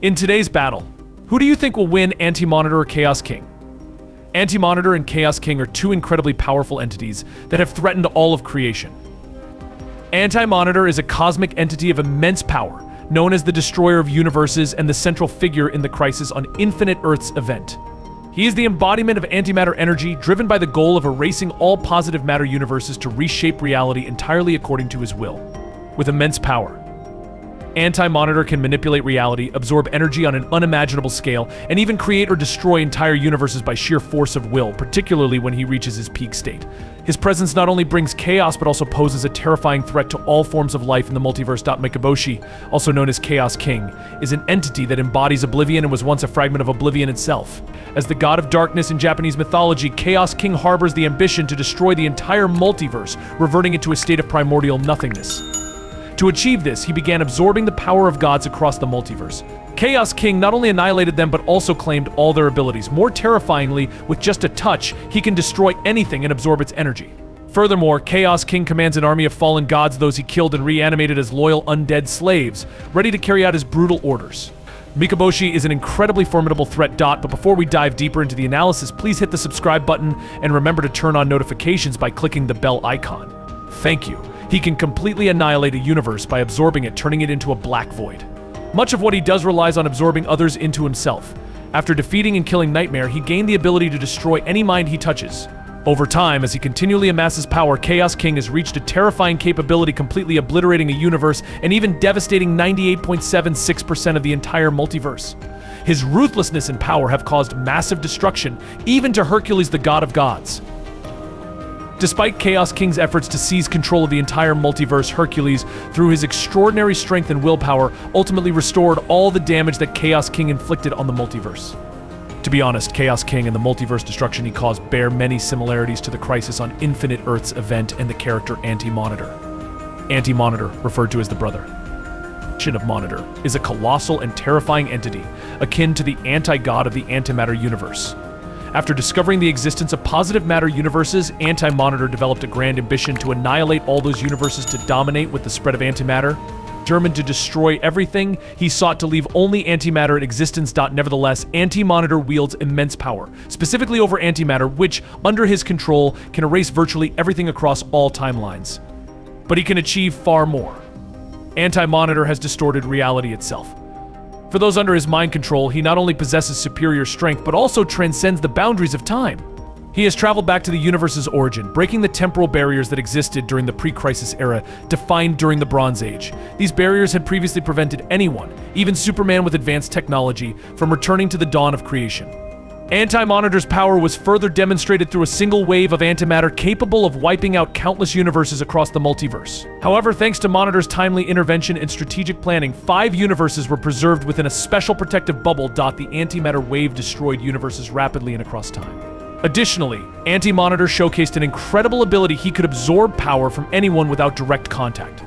In today's battle, who do you think will win Anti-Monitor or Chaos King? Anti-Monitor and Chaos King are two incredibly powerful entities that have threatened all of creation. Anti-Monitor is a cosmic entity of immense power, known as the Destroyer of Universes and the central figure in the Crisis on Infinite Earths event. He is the embodiment of antimatter energy, driven by the goal of erasing all positive matter universes to reshape reality entirely according to his will. With immense power, Anti-Monitor can manipulate reality, absorb energy on an unimaginable scale, and even create or destroy entire universes by sheer force of will, particularly when he reaches his peak state. His presence not only brings chaos, but also poses a terrifying threat to all forms of life in the multiverse.Mikaboshi, also known as Chaos King, is an entity that embodies Oblivion and was once a fragment of Oblivion itself. As the god of darkness in Japanese mythology, Chaos King harbors the ambition to destroy the entire multiverse, reverting it to a state of primordial nothingness. To achieve this, he began absorbing the power of gods across the multiverse. Chaos King not only annihilated them, but also claimed all their abilities. More terrifyingly, with just a touch, he can destroy anything and absorb its energy. Furthermore, Chaos King commands an army of fallen gods, those he killed and reanimated as loyal undead slaves, ready to carry out his brutal orders. Mikaboshi is an incredibly formidable threat. But before we dive deeper into the analysis, please hit the subscribe button and remember to turn on notifications by clicking the bell icon. Thank you. He can completely annihilate a universe by absorbing it, turning it into a black void. Much of what he does relies on absorbing others into himself. After defeating and killing Nightmare, he gained the ability to destroy any mind he touches. Over time, as he continually amasses power, Chaos King has reached a terrifying capability, completely obliterating a universe and even devastating 98.76% of the entire multiverse. His ruthlessness and power have caused massive destruction, even to Hercules, the god of gods. Despite Chaos King's efforts to seize control of the entire multiverse, Hercules, through his extraordinary strength and willpower, ultimately restored all the damage that Chaos King inflicted on the multiverse. To be honest, Chaos King and the multiverse destruction he caused bear many similarities to the Crisis on Infinite Earths event and the character Anti-Monitor. Anti-Monitor, referred to as the brother of Monitor, is a colossal and terrifying entity, akin to the anti-god of the antimatter universe. After discovering the existence of positive matter universes, Anti-Monitor developed a grand ambition to annihilate all those universes to dominate with the spread of antimatter. Determined to destroy everything, he sought to leave only antimatter in existence. Nevertheless, Anti-Monitor wields immense power, specifically over antimatter, which, under his control, can erase virtually everything across all timelines. But he can achieve far more. Anti-Monitor has distorted reality itself. For those under his mind control, he not only possesses superior strength, but also transcends the boundaries of time. He has traveled back to the universe's origin, breaking the temporal barriers that existed during the pre-Crisis era, defined during the Bronze Age. These barriers had previously prevented anyone, even Superman with advanced technology, from returning to the dawn of creation. Anti-Monitor's power was further demonstrated through a single wave of antimatter capable of wiping out countless universes across the multiverse. However, thanks to Monitor's timely intervention and strategic planning, 5 universes were preserved within a special protective bubble. The antimatter wave destroyed universes rapidly and across time. Additionally, Anti-Monitor showcased an incredible ability. He could absorb power from anyone without direct contact.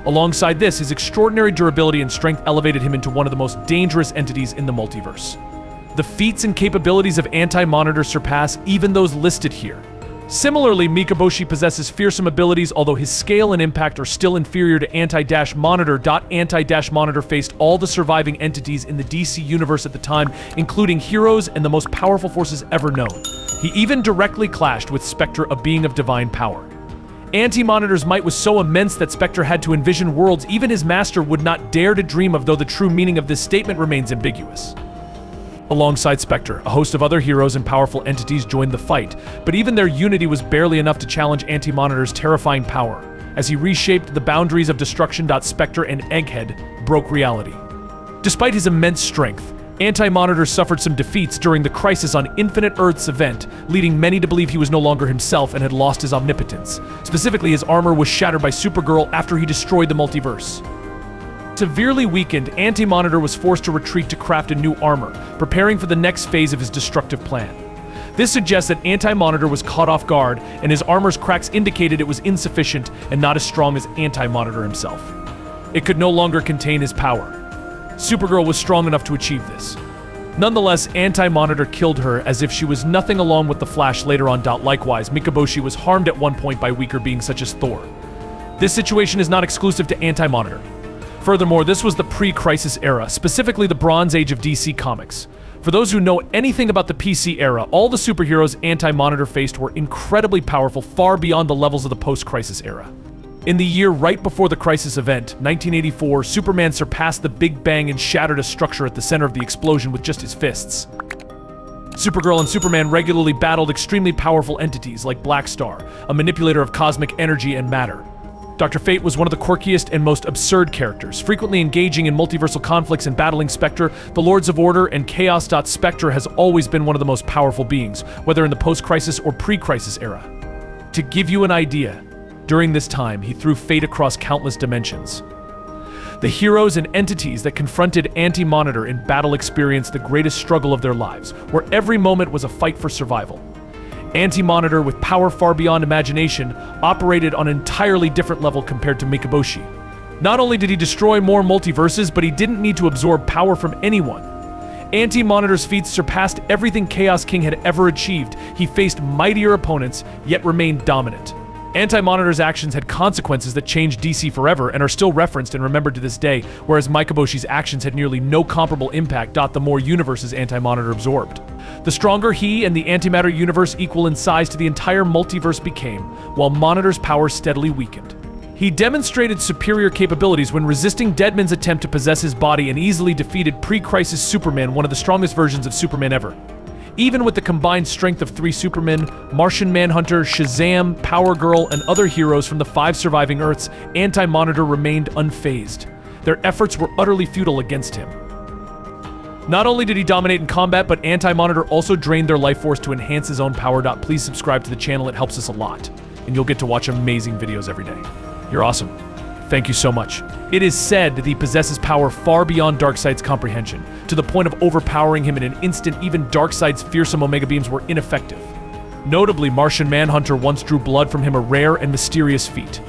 Alongside this, his extraordinary durability and strength elevated him into one of the most dangerous entities in the multiverse. The feats and capabilities of Anti-Monitor surpass even those listed here. Similarly, Mikaboshi possesses fearsome abilities, although his scale and impact are still inferior to Anti-Monitor. Anti-Monitor faced all the surviving entities in the DC universe at the time, including heroes and the most powerful forces ever known. He even directly clashed with Spectre, a being of divine power. Anti-Monitor's might was so immense that Spectre had to envision worlds even his master would not dare to dream of, though the true meaning of this statement remains ambiguous. Alongside Spectre, a host of other heroes and powerful entities joined the fight, but even their unity was barely enough to challenge Anti-Monitor's terrifying power. As he reshaped the boundaries of destruction, Spectre and Egghead broke reality. Despite his immense strength, Anti-Monitor suffered some defeats during the Crisis on Infinite Earths event, leading many to believe he was no longer himself and had lost his omnipotence. Specifically, his armor was shattered by Supergirl after he destroyed the multiverse. Severely weakened, Anti-Monitor was forced to retreat to craft a new armor, preparing for the next phase of his destructive plan. This suggests that Anti-Monitor was caught off guard, and his armor's cracks indicated it was insufficient and not as strong as Anti-Monitor himself. It could no longer contain his power. Supergirl was strong enough to achieve this. Nonetheless, Anti-Monitor killed her as if she was nothing, along with the Flash later on. Likewise, Mikaboshi was harmed at one point by weaker beings such as Thor. This situation is not exclusive to Anti-Monitor. Furthermore, this was the pre-Crisis era, specifically the Bronze Age of DC Comics. For those who know anything about the PC era, all the superheroes Anti-Monitor faced were incredibly powerful, far beyond the levels of the post-Crisis era. In the year right before the Crisis event, 1984, Superman surpassed the Big Bang and shattered a structure at the center of the explosion with just his fists. Supergirl and Superman regularly battled extremely powerful entities like Black Star, a manipulator of cosmic energy and matter. Dr. Fate was one of the quirkiest and most absurd characters, frequently engaging in multiversal conflicts and battling Spectre. The Lords of Order and Chaos. Spectre has always been one of the most powerful beings, whether in the post-Crisis or pre-Crisis era. To give you an idea, during this time, he threw Fate across countless dimensions. The heroes and entities that confronted Anti-Monitor in battle experienced the greatest struggle of their lives, where every moment was a fight for survival. Anti-Monitor, with power far beyond imagination, operated on an entirely different level compared to Mikaboshi. Not only did he destroy more multiverses, but he didn't need to absorb power from anyone. Anti-Monitor's feats surpassed everything Chaos King had ever achieved. He faced mightier opponents, yet remained dominant. Anti-Monitor's actions had consequences that changed DC forever and are still referenced and remembered to this day, whereas Mikaboshi's actions had nearly no comparable impact. The more universes Anti-Monitor absorbed. The stronger he and the antimatter universe equal in size to the entire multiverse became, while Monitor's power steadily weakened. He demonstrated superior capabilities when resisting Deadman's attempt to possess his body and easily defeated pre-Crisis Superman, one of the strongest versions of Superman ever. Even with the combined strength of 3 Supermen, Martian Manhunter, Shazam, Power Girl, and other heroes from the 5 surviving Earths, Anti-Monitor remained unfazed. Their efforts were utterly futile against him. Not only did he dominate in combat, but Anti-Monitor also drained their life force to enhance his own power. Please subscribe to the channel, it helps us a lot, and you'll get to watch amazing videos every day. You're awesome. Thank you so much. It is said that he possesses power far beyond Darkseid's comprehension, to the point of overpowering him in an instant. Even Darkseid's fearsome Omega Beams were ineffective. Notably, Martian Manhunter once drew blood from him, a rare and mysterious feat.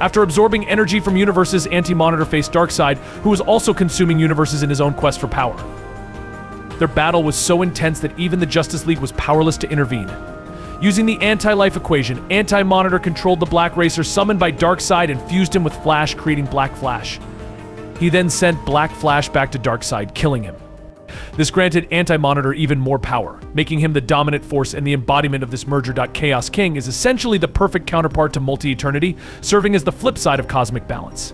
After absorbing energy from universes, Anti-Monitor faced Darkseid, who was also consuming universes in his own quest for power. Their battle was so intense that even the Justice League was powerless to intervene. Using the anti-life equation, Anti-Monitor controlled the Black Racer summoned by Darkseid and fused him with Flash, creating Black Flash. He then sent Black Flash back to Darkseid, killing him. This granted Anti-Monitor even more power, making him the dominant force and the embodiment of this merger. Chaos King is essentially the perfect counterpart to Multi-Eternity, serving as the flip side of cosmic balance.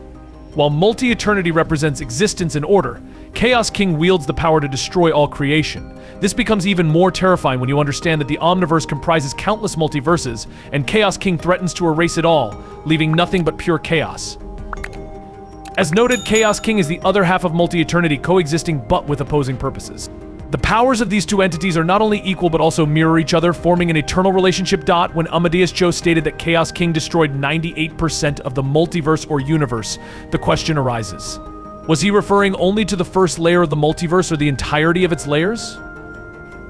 While Multi-Eternity represents existence and order, Chaos King wields the power to destroy all creation. This becomes even more terrifying when you understand that the Omniverse comprises countless multiverses, and Chaos King threatens to erase it all, leaving nothing but pure chaos. As noted, Chaos King is the other half of Multi-Eternity, coexisting but with opposing purposes. The powers of these two entities are not only equal but also mirror each other, forming an eternal relationship. When Amadeus Cho stated that Chaos King destroyed 98% of the multiverse or universe, the question arises: was he referring only to the first layer of the multiverse or the entirety of its layers?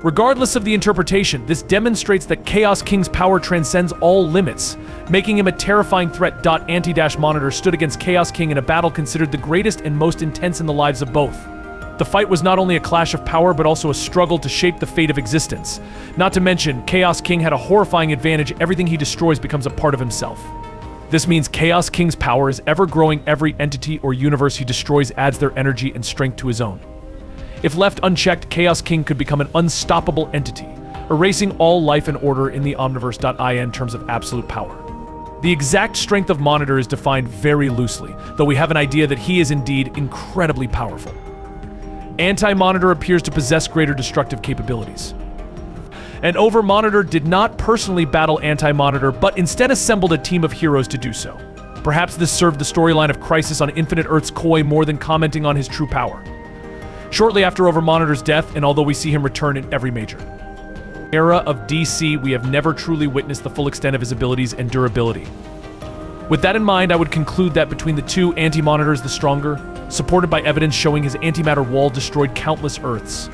Regardless of the interpretation, this demonstrates that Chaos King's power transcends all limits, making him a terrifying threat. Anti-Monitor stood against Chaos King in a battle considered the greatest and most intense in the lives of both. The fight was not only a clash of power, but also a struggle to shape the fate of existence. Not to mention, Chaos King had a horrifying advantage: everything he destroys becomes a part of himself. This means Chaos King's power is ever growing. Every entity or universe he destroys adds their energy and strength to his own. If left unchecked, Chaos King could become an unstoppable entity, erasing all life and order in the Omniverse.in terms of absolute power. The exact strength of Monitor is defined very loosely, though we have an idea that he is indeed incredibly powerful. Anti-Monitor appears to possess greater destructive capabilities. And Overmonitor did not personally battle Anti-Monitor, but instead assembled a team of heroes to do so. Perhaps this served the storyline of Crisis on Infinite Earth's Koi more than commenting on his true power. Shortly after Overmonitor's death, and although we see him return in every major era of DC, we have never truly witnessed the full extent of his abilities and durability. With that in mind, I would conclude that between the two, Anti-Monitor is the stronger, supported by evidence showing his antimatter wall destroyed countless Earths.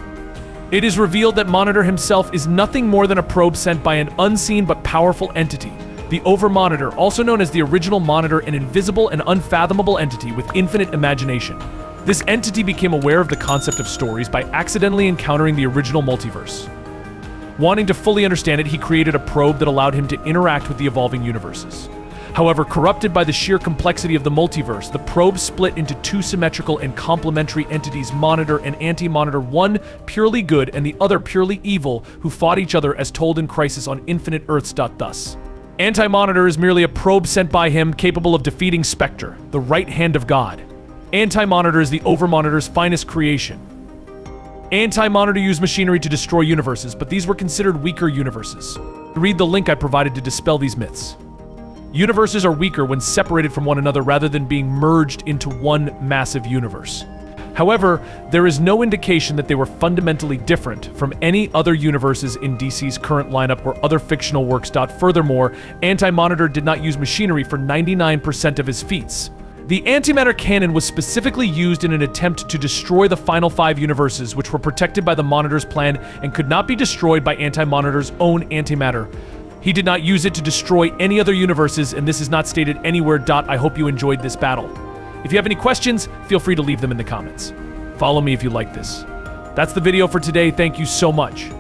It is revealed that Monitor himself is nothing more than a probe sent by an unseen but powerful entity, the Overmonitor, also known as the original Monitor, an invisible and unfathomable entity with infinite imagination. This entity became aware of the concept of stories by accidentally encountering the original multiverse. Wanting to fully understand it, he created a probe that allowed him to interact with the evolving universes. However, corrupted by the sheer complexity of the multiverse, the probe split into two symmetrical and complementary entities, Monitor and Anti-Monitor, one purely good and the other purely evil, who fought each other as told in Crisis on Infinite Earths. Thus, Anti-Monitor is merely a probe sent by him capable of defeating Spectre, the right hand of God. Anti-Monitor is the overmonitor's finest creation. Anti-Monitor used machinery to destroy universes, but these were considered weaker universes. Read the link I provided to dispel these myths. Universes are weaker when separated from one another rather than being merged into one massive universe. However, there is no indication that they were fundamentally different from any other universes in DC's current lineup or other fictional works. Furthermore, Anti-Monitor did not use machinery for 99% of his feats. The antimatter canon was specifically used in an attempt to destroy the final 5 universes, which were protected by the Monitor's plan and could not be destroyed by Anti-Monitor's own antimatter. He did not use it to destroy any other universes, and this is not stated anywhere. I hope you enjoyed this battle. If you have any questions, feel free to leave them in the comments. Follow me if you like this. That's the video for today. Thank you so much.